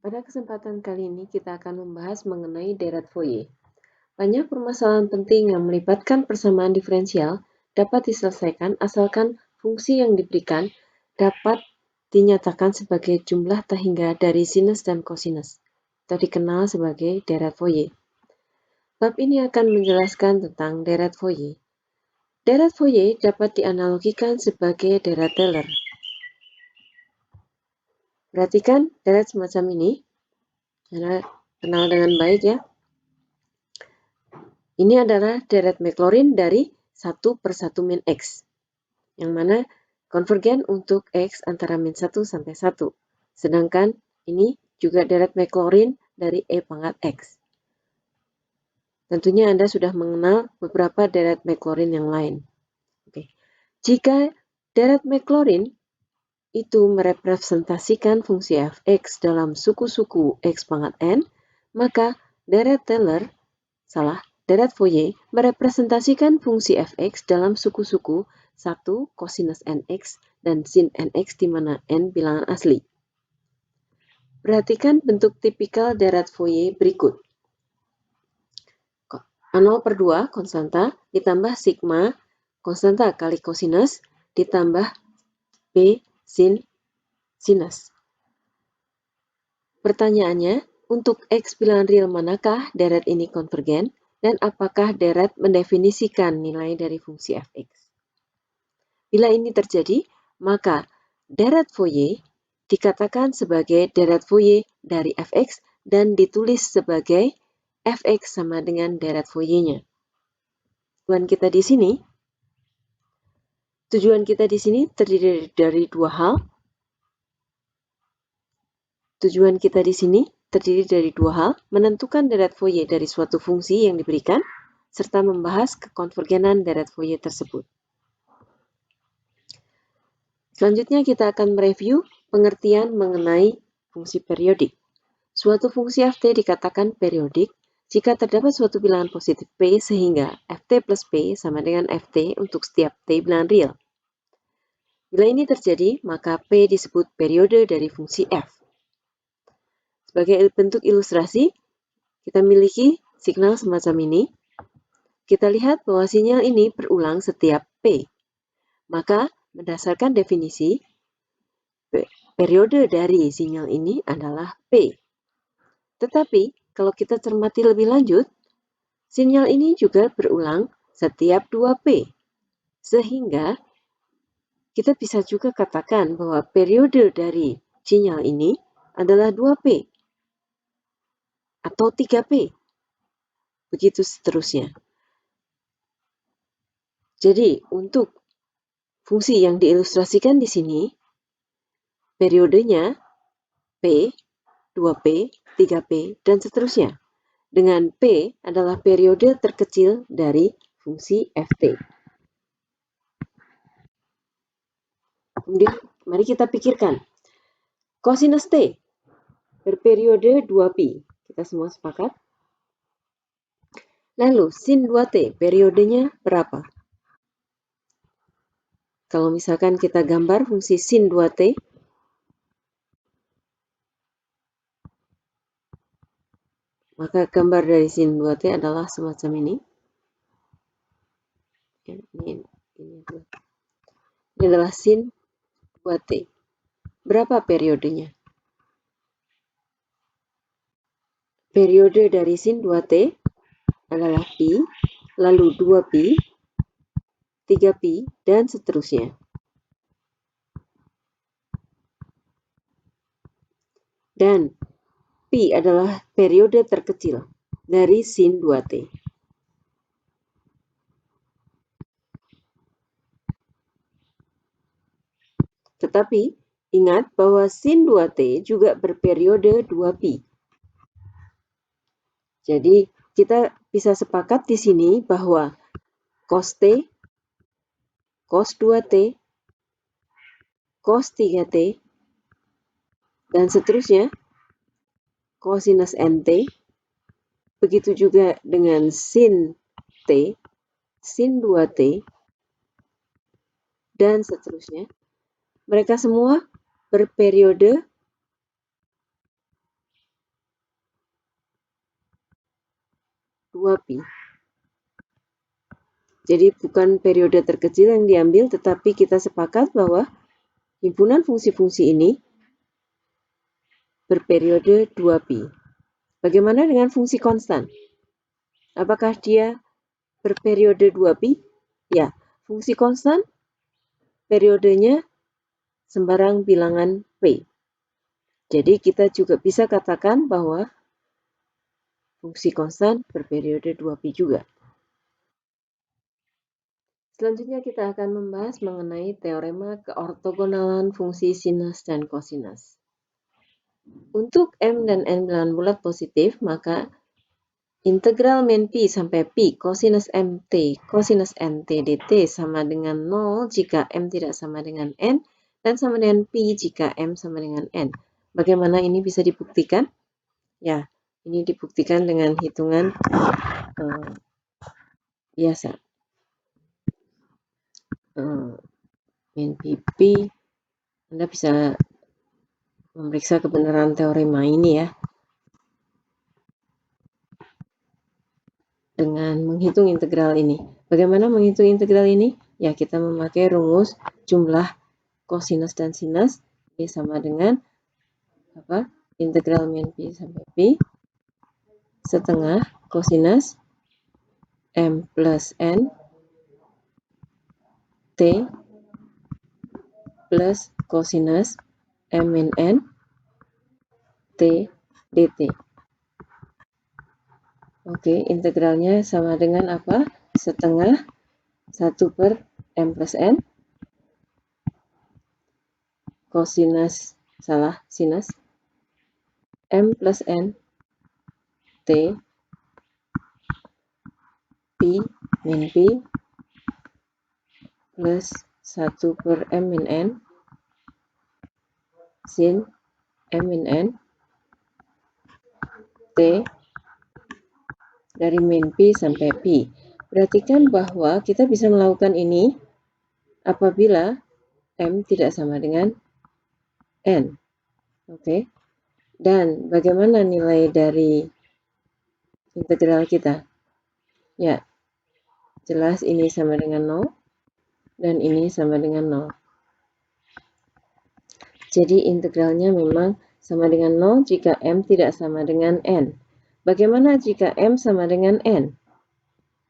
Pada kesempatan kali ini kita akan membahas mengenai deret Fourier. Banyak permasalahan penting yang melibatkan persamaan diferensial dapat diselesaikan asalkan fungsi yang diberikan dapat dinyatakan sebagai jumlah terhingga dari sinus dan kosinus, atau dikenal sebagai deret Fourier. Bab ini akan menjelaskan tentang deret Fourier. Deret Fourier dapat dianalogikan sebagai deret Taylor. Perhatikan deret semacam ini, Anda kenal dengan baik ya. Ini adalah deret Maclaurin dari 1 per 1 min X, yang mana konvergen untuk X antara min 1 sampai 1. Sedangkan ini juga deret Maclaurin dari E pangkat X. Tentunya Anda sudah mengenal beberapa deret Maclaurin yang lain. Oke. Jika deret Maclaurin itu merepresentasikan fungsi f(x) dalam suku-suku X pangkat n, maka deret Fourier merepresentasikan fungsi f(x) dalam suku-suku 1 cosinus nx dan sin nx di mana n bilangan asli. Perhatikan bentuk tipikal deret Fourier berikut. 0/2 konstanta ditambah sigma konstanta kali kosinus ditambah b sin sinus. Pertanyaannya, untuk X bilangan real manakah deret ini konvergen? Dan apakah deret mendefinisikan nilai dari fungsi f(x)? Bila ini terjadi, maka deret Fourier dikatakan sebagai deret Fourier dari f(x) dan ditulis sebagai f(x) sama dengan deret Fourier-nya. Tujuan kita di sini terdiri dari dua hal. Menentukan deret Fourier dari suatu fungsi yang diberikan, serta membahas kekonvergenan deret Fourier tersebut. Selanjutnya kita akan mereview pengertian mengenai fungsi periodik. Suatu fungsi ft dikatakan periodik jika terdapat suatu bilangan positif p sehingga ft plus p sama dengan ft untuk setiap t bilangan real. Bila ini terjadi, maka p disebut periode dari fungsi f. Sebagai bentuk ilustrasi, kita miliki signal semacam ini. Kita lihat bahwa sinyal ini berulang setiap P. Maka, berdasarkan definisi, periode dari sinyal ini adalah P. Tetapi, kalau kita cermati lebih lanjut, sinyal ini juga berulang setiap 2P. Sehingga, kita bisa juga katakan bahwa periode dari sinyal ini adalah 2P. Atau 3P. Begitu seterusnya. Jadi, untuk fungsi yang diilustrasikan di sini, periodenya P, 2P, 3P, dan seterusnya. Dengan P adalah periode terkecil dari fungsi ft. Kemudian, mari kita pikirkan. Kosinus T berperiode 2pi. Kita semua sepakat? Lalu, sin 2T periodenya berapa? Kalau misalkan kita gambar fungsi sin 2T, maka gambar dari sin 2T adalah semacam ini. Ini adalah sin 2T. Berapa periodenya? Periode dari sin 2T adalah pi, lalu 2pi, 3pi, dan seterusnya. Dan pi adalah periode terkecil dari sin 2T. Tetapi, ingat bahwa sin 2T juga berperiode 2pi. Jadi, kita bisa sepakat di sini bahwa cos T, cos 2T, cos 3T, dan seterusnya, cosinus NT, begitu juga dengan sin T, sin 2T, dan seterusnya. Mereka semua berperiode 2pi. Jadi bukan periode terkecil yang diambil, tetapi kita sepakat bahwa himpunan fungsi-fungsi ini berperiode 2pi. Bagaimana dengan fungsi konstan? Apakah dia berperiode 2pi? Ya, fungsi konstan periodenya sembarang bilangan p. Jadi kita juga bisa katakan bahwa fungsi konstan berperiode 2pi juga. Selanjutnya kita akan membahas mengenai teorema keortogonalan fungsi sinus dan kosinus. Untuk M dan N bilangan bulat positif, maka integral min pi sampai pi kosinus mt kosinus nt dt sama dengan 0 jika M tidak sama dengan N, dan sama dengan pi jika M sama dengan N. Bagaimana ini bisa dibuktikan? Ya, ini dibuktikan dengan hitungan biasa. Min pi, Anda bisa memeriksa kebenaran teorema ini ya, dengan menghitung integral ini. Bagaimana menghitung integral ini? Ya, kita memakai rumus jumlah kosinus dan sinus. Ini sama dengan apa? Integral min pi sampai pi setengah kosinus M plus N T plus kosinus M min N T dt. Oke, integralnya sama dengan apa? Setengah 1 per M plus N kosinus, sinus M plus N T pi min pi plus 1 per M min N sin M min N T dari min pi sampai pi. Perhatikan bahwa kita bisa melakukan ini apabila M tidak sama dengan N. Oke. Dan bagaimana nilai dari integral kita? Ya, jelas ini sama dengan 0 dan ini sama dengan 0. Jadi integralnya memang sama dengan 0 jika M tidak sama dengan N. Bagaimana jika M sama dengan N?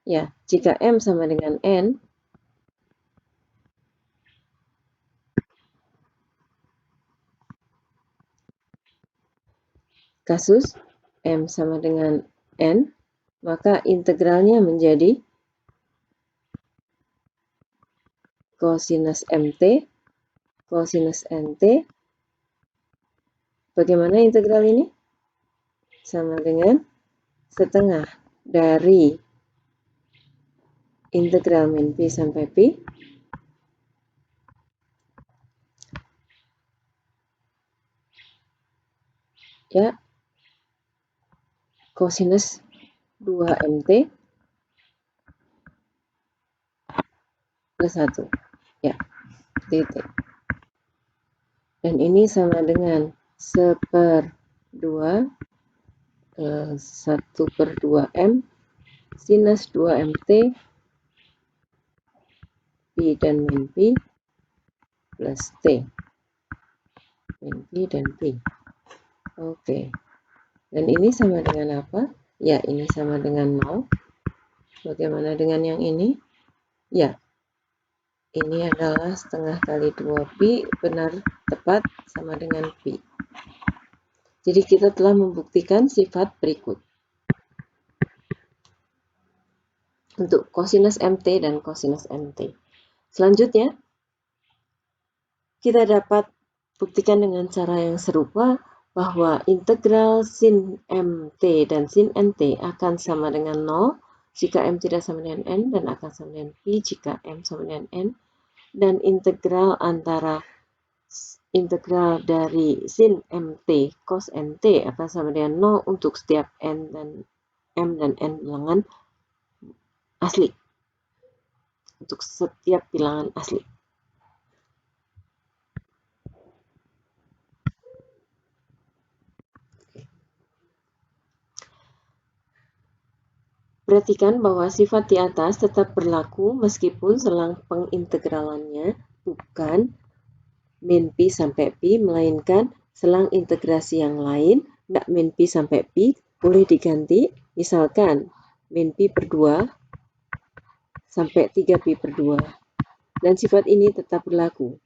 Ya, jika M sama dengan N, kasus M sama dengan N, maka integralnya menjadi kosinus MT, kosinus NT. Bagaimana integral ini? Sama dengan setengah dari integral min pi sampai pi ya kosinus 2mt plus 1 ya dt. Dan ini sama dengan 1/2 1/2m sinus 2mt pi dan min pi plus t min pi dan pi. Oke. Dan ini sama dengan apa? Ya, ini sama dengan 0. Bagaimana dengan yang ini? Ya, ini adalah setengah kali 2pi, benar tepat sama dengan pi. Jadi kita telah membuktikan sifat berikut. Untuk kosinus mt dan kosinus mt. Selanjutnya, kita dapat buktikan dengan cara yang serupa bahwa integral sin mt dan sin nt akan sama dengan 0 jika m tidak sama dengan n, dan akan sama dengan pi jika m sama dengan n, dan integral antara integral dari sin mt cos nt akan sama dengan 0 untuk setiap n dan m dan n bilangan asli. Untuk setiap bilangan asli. Perhatikan bahwa sifat di atas tetap berlaku meskipun selang pengintegralannya bukan min pi sampai pi, melainkan selang integrasi yang lain, nggak min pi sampai pi, boleh diganti, misalkan min pi per 2 sampai 3 pi per 2. Dan sifat ini tetap berlaku.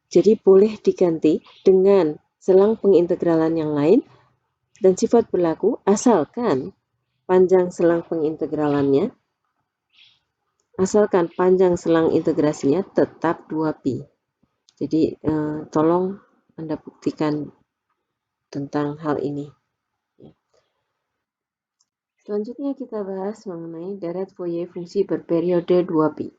Jadi boleh diganti dengan selang pengintegralan yang lain dan sifat berlaku asalkan panjang selang pengintegralannya, asalkan panjang selang integrasinya tetap 2pi. Jadi tolong Anda buktikan tentang hal ini. Selanjutnya kita bahas mengenai deret Fourier fungsi berperiode 2pi.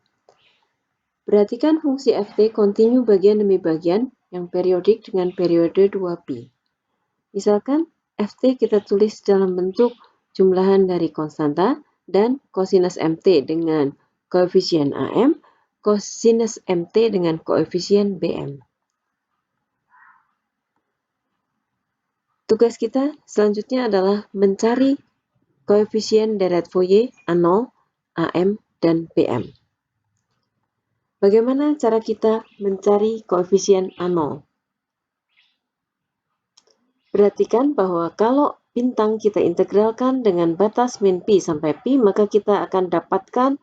Perhatikan fungsi ft kontinu bagian demi bagian yang periodik dengan periode 2pi. Misalkan ft kita tulis dalam bentuk jumlahan dari konstanta dan kosinus mt dengan koefisien am, kosinus mt dengan koefisien bm. Tugas kita selanjutnya adalah mencari koefisien deret Fourier A0, am, dan bm. Bagaimana cara kita mencari koefisien A0? Perhatikan bahwa kalau bintang kita integralkan dengan batas min pi sampai pi, maka kita akan dapatkan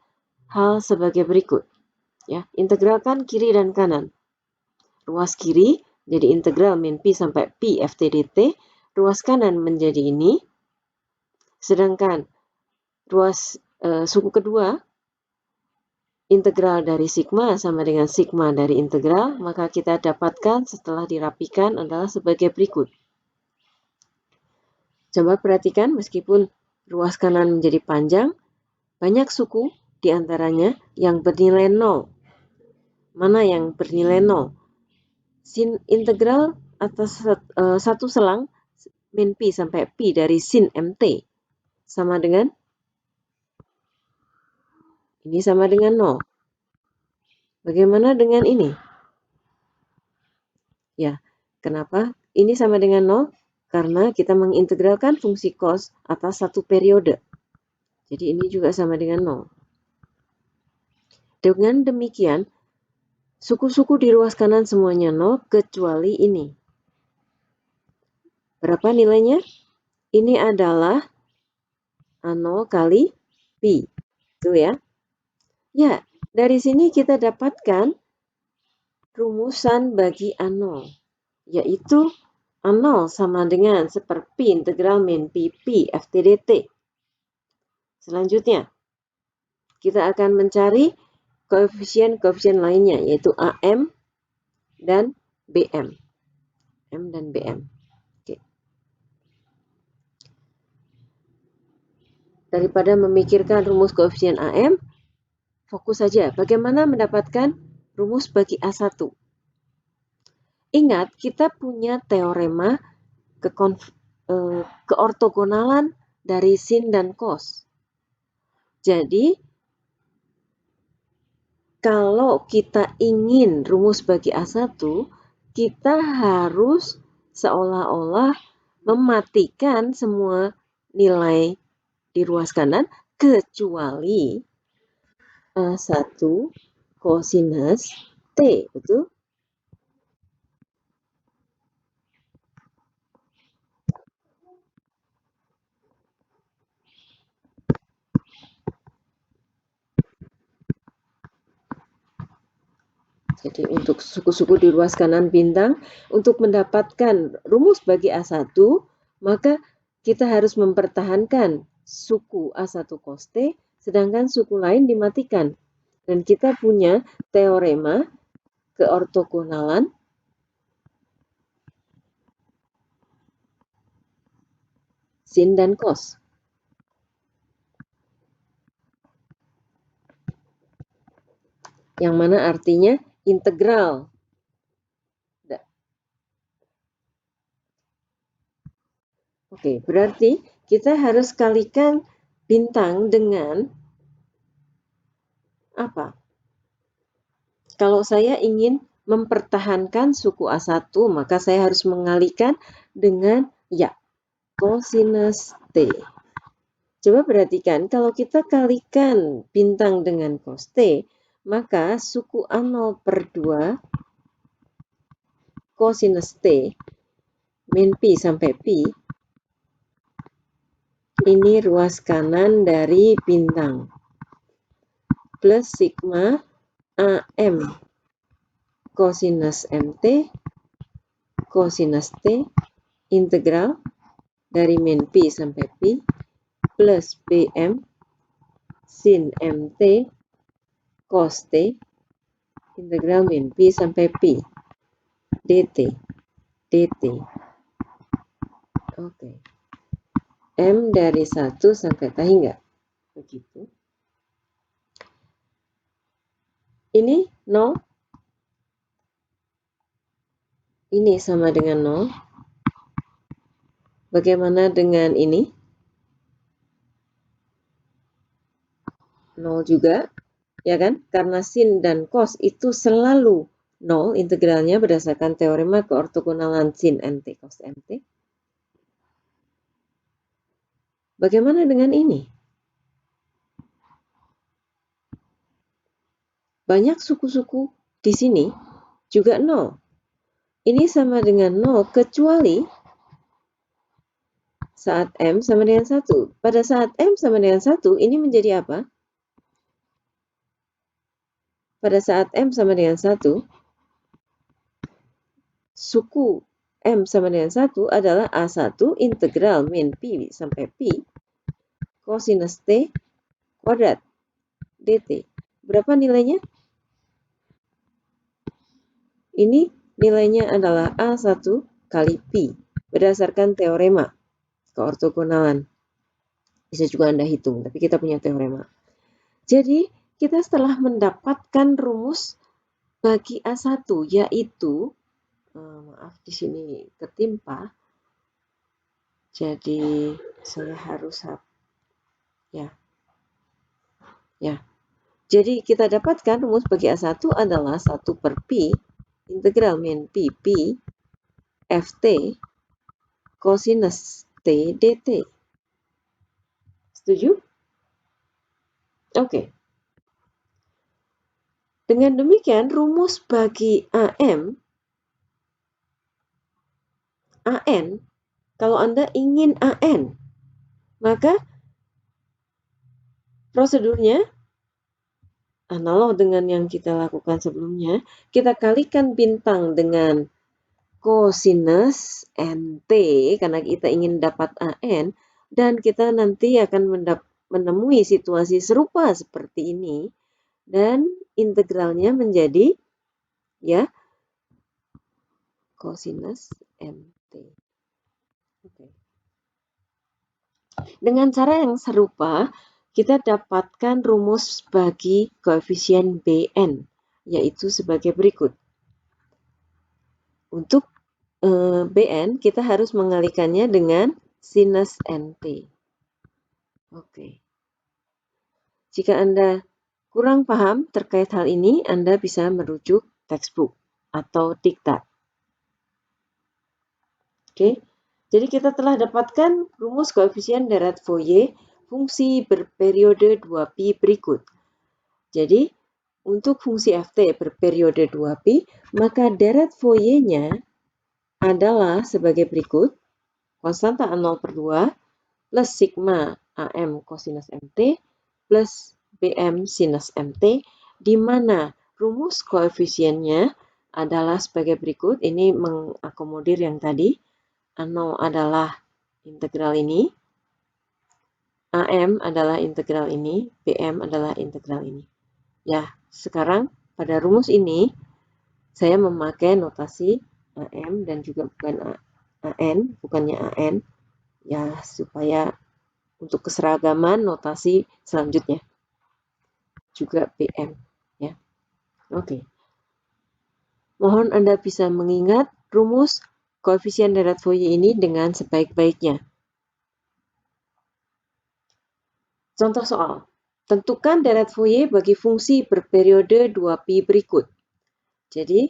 hal sebagai berikut. Ya, integralkan kiri dan kanan. Ruas kiri jadi integral min pi sampai pi ft dt, ruas kanan menjadi ini, sedangkan ruas suku kedua integral dari sigma sama dengan sigma dari integral, maka kita dapatkan setelah dirapikan adalah sebagai berikut. Coba perhatikan, meskipun ruas kanan menjadi panjang, banyak suku diantaranya yang bernilai 0. Mana yang bernilai 0? Sin integral atas satu selang min pi sampai pi dari sin mt sama dengan ini sama dengan 0. Bagaimana dengan ini? Ya, kenapa ini sama dengan 0? Karena kita mengintegralkan fungsi cos atas satu periode. Jadi ini juga sama dengan 0. Dengan demikian, suku-suku di ruas kanan semuanya 0 kecuali ini. Berapa nilainya? Ini adalah A0 kali pi. Itu ya. Ya, dari sini kita dapatkan rumusan bagi A0, yaitu A0 sama dengan seperpi integral min pi pi ft dt. Selanjutnya, kita akan mencari koefisien-koefisien lainnya, yaitu AM dan BM. M dan BM. Oke. Daripada memikirkan rumus koefisien AM, fokus saja bagaimana mendapatkan rumus bagi A1. Ingat, kita punya teorema keortogonalan dari sin dan cos. Jadi, kalau kita ingin rumus bagi A1, kita harus seolah-olah mematikan semua nilai di ruas kanan kecuali A1 kosinus T, betul? Jadi untuk suku-suku di ruas kanan bintang, untuk mendapatkan rumus bagi A1, maka kita harus mempertahankan suku A1 cos T, sedangkan suku lain dimatikan. Dan kita punya teorema keortogonalan sin dan cos. Yang mana artinya integral. Oke, berarti kita harus kalikan bintang dengan apa? Kalau saya ingin mempertahankan suku A1, maka saya harus mengalikan dengan ya. Cosinus T. Coba perhatikan, kalau kita kalikan bintang dengan cos T, maka suku A0 per 2 cosinus T min pi sampai pi, ini ruas kanan dari bintang, plus sigma AM cosinus MT cosinus T integral dari min pi sampai pi plus BM sin MT cos T integral min pi sampai pi dt. Oke. M dari 1 sampai tahu nggak? Begitu. Ini 0. Ini sama dengan 0. Bagaimana dengan ini? 0 juga, ya kan? Karena sin dan cos itu selalu 0 integralnya berdasarkan teorema keortogonalan sin mt cos mt. Bagaimana dengan ini? Banyak suku-suku di sini juga 0. Ini sama dengan 0 kecuali saat M sama dengan 1. Pada saat M sama dengan 1, ini menjadi apa? Pada saat M sama dengan 1, suku M sama dengan 1 adalah A1 integral min pi sampai pi cosinus T kuadrat dt. Berapa nilainya? Ini nilainya adalah A1 kali pi berdasarkan teorema keortogonalan. Bisa juga Anda hitung, tapi kita punya teorema. Jadi, kita setelah mendapatkan rumus bagi A1, yaitu, maaf di sini ketimpa, jadi saya harus, Jadi kita dapatkan rumus bagi A1 adalah 1 per pi integral min pi ft cosinus T dt. Setuju? Oke. Dengan demikian, rumus bagi AM, kalau Anda ingin AN, maka prosedurnya analog dengan yang kita lakukan sebelumnya, kita kalikan bintang dengan cosinus NT, karena kita ingin dapat AN, dan kita nanti akan menemui situasi serupa seperti ini, dan integralnya menjadi cosinus MT. Okay. Dengan cara yang serupa, kita dapatkan rumus bagi koefisien Bn, yaitu sebagai berikut. Untuk Bn, kita harus mengalikannya dengan sinus NT. Oke. Jika Anda kurang paham terkait hal ini, Anda bisa merujuk textbook atau diktat. Oke. Jadi kita telah dapatkan rumus koefisien deret Fourier fungsi berperiode 2pi berikut. Jadi, untuk fungsi ft berperiode 2pi, maka deret Fourier-nya adalah sebagai berikut. Konstanta A0 per 2 plus sigma AM cosinus MT plus BM sinus MT, di mana rumus koefisiennya adalah sebagai berikut. Ini mengakomodir yang tadi. A0 adalah integral ini, AM adalah integral ini, BM adalah integral ini. Ya, sekarang pada rumus ini saya memakai notasi AM dan juga bukan AN, bukannya AN, ya supaya untuk keseragaman notasi selanjutnya juga BM, ya. Oke. Mohon Anda bisa mengingat rumus koefisien deret Fourier ini dengan sebaik-baiknya. Contoh soal. Tentukan deret Fourier bagi fungsi berperiode 2pi berikut. Jadi,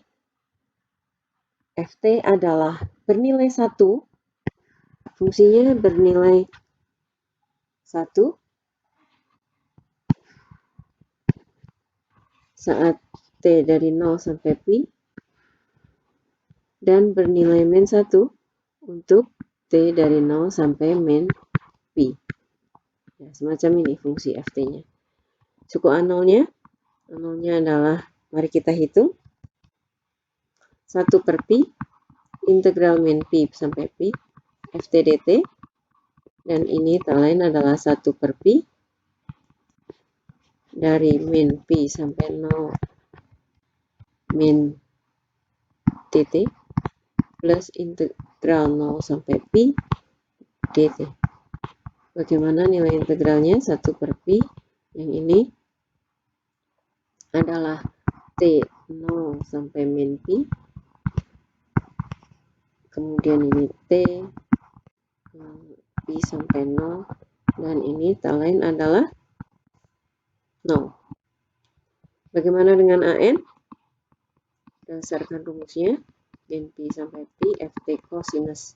ft adalah bernilai 1 Fungsinya bernilai 1 saat T dari 0 sampai pi, dan bernilai min 1 untuk T dari 0 sampai min pi. Ya, semacam ini fungsi ft-nya. Suku A0-nya adalah, mari kita hitung, 1 per pi, integral min pi sampai pi, ft dt, dan ini tak lain adalah 1 per pi, dari min pi sampai 0 min dt, plus integral 0 sampai pi dt. Bagaimana nilai integralnya? 1 per pi, yang ini adalah T 0 sampai min pi, kemudian ini T pi sampai 0, dan ini tak lain adalah 0. Bagaimana dengan AN? Berdasarkan rumusnya, min pi sampai pi, ft cosinus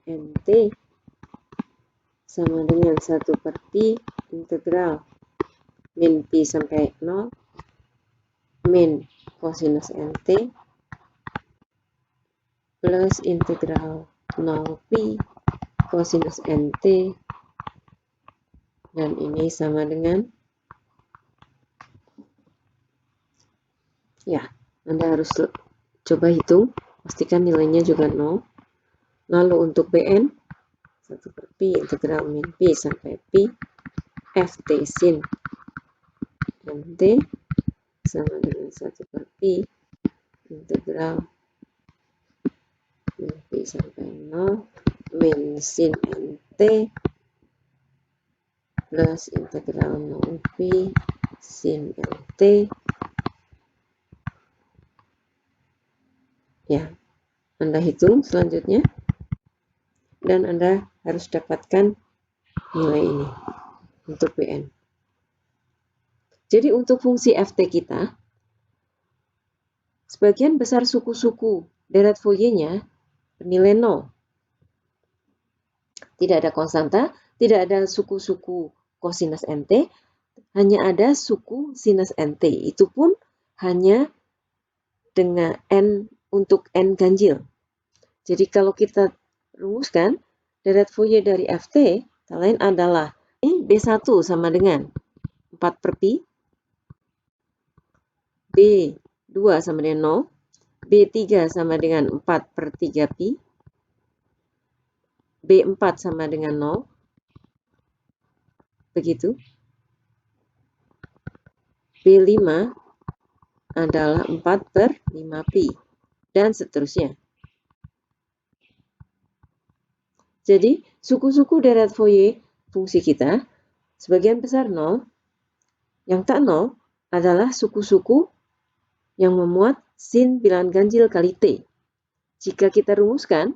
nt sama dengan 1 per pi integral min pi sampai 0 min cosinus nt plus integral 0 pi cosinus nt, dan ini sama dengan, ya, Anda harus coba hitung, pastikan nilainya juga 0. Lalu untuk Bn, 1 per pi integral min pi sampai pi ft sin nt sama dengan 1 per pi integral min pi sampai 0 min sin nt plus integral 0 pi sin nt. Ya, Anda hitung selanjutnya, dan Anda harus dapatkan nilai ini untuk Bn. Jadi untuk fungsi ft kita, sebagian besar suku-suku deret Fourier-nya bernilai 0. Tidak ada konstanta, tidak ada suku-suku cosinus nt, hanya ada suku sinus nt. Itu pun hanya dengan n untuk n ganjil. Jadi kalau kita rumuskan, deret Fourier dari ft tak lain adalah B1 sama dengan 4 per pi, B2 sama dengan 0, B3 sama dengan 4 per 3 pi, B4 sama dengan 0, begitu. B5 adalah 4 per 5 pi, dan seterusnya. Jadi, suku-suku deret Fourier fungsi kita, sebagian besar 0, yang tak 0 adalah suku-suku yang memuat sin bilangan ganjil kali T. Jika kita rumuskan,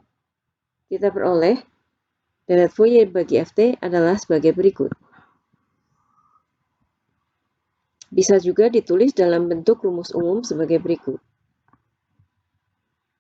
kita peroleh deret Fourier bagi ft adalah sebagai berikut. Bisa juga ditulis dalam bentuk rumus umum sebagai berikut.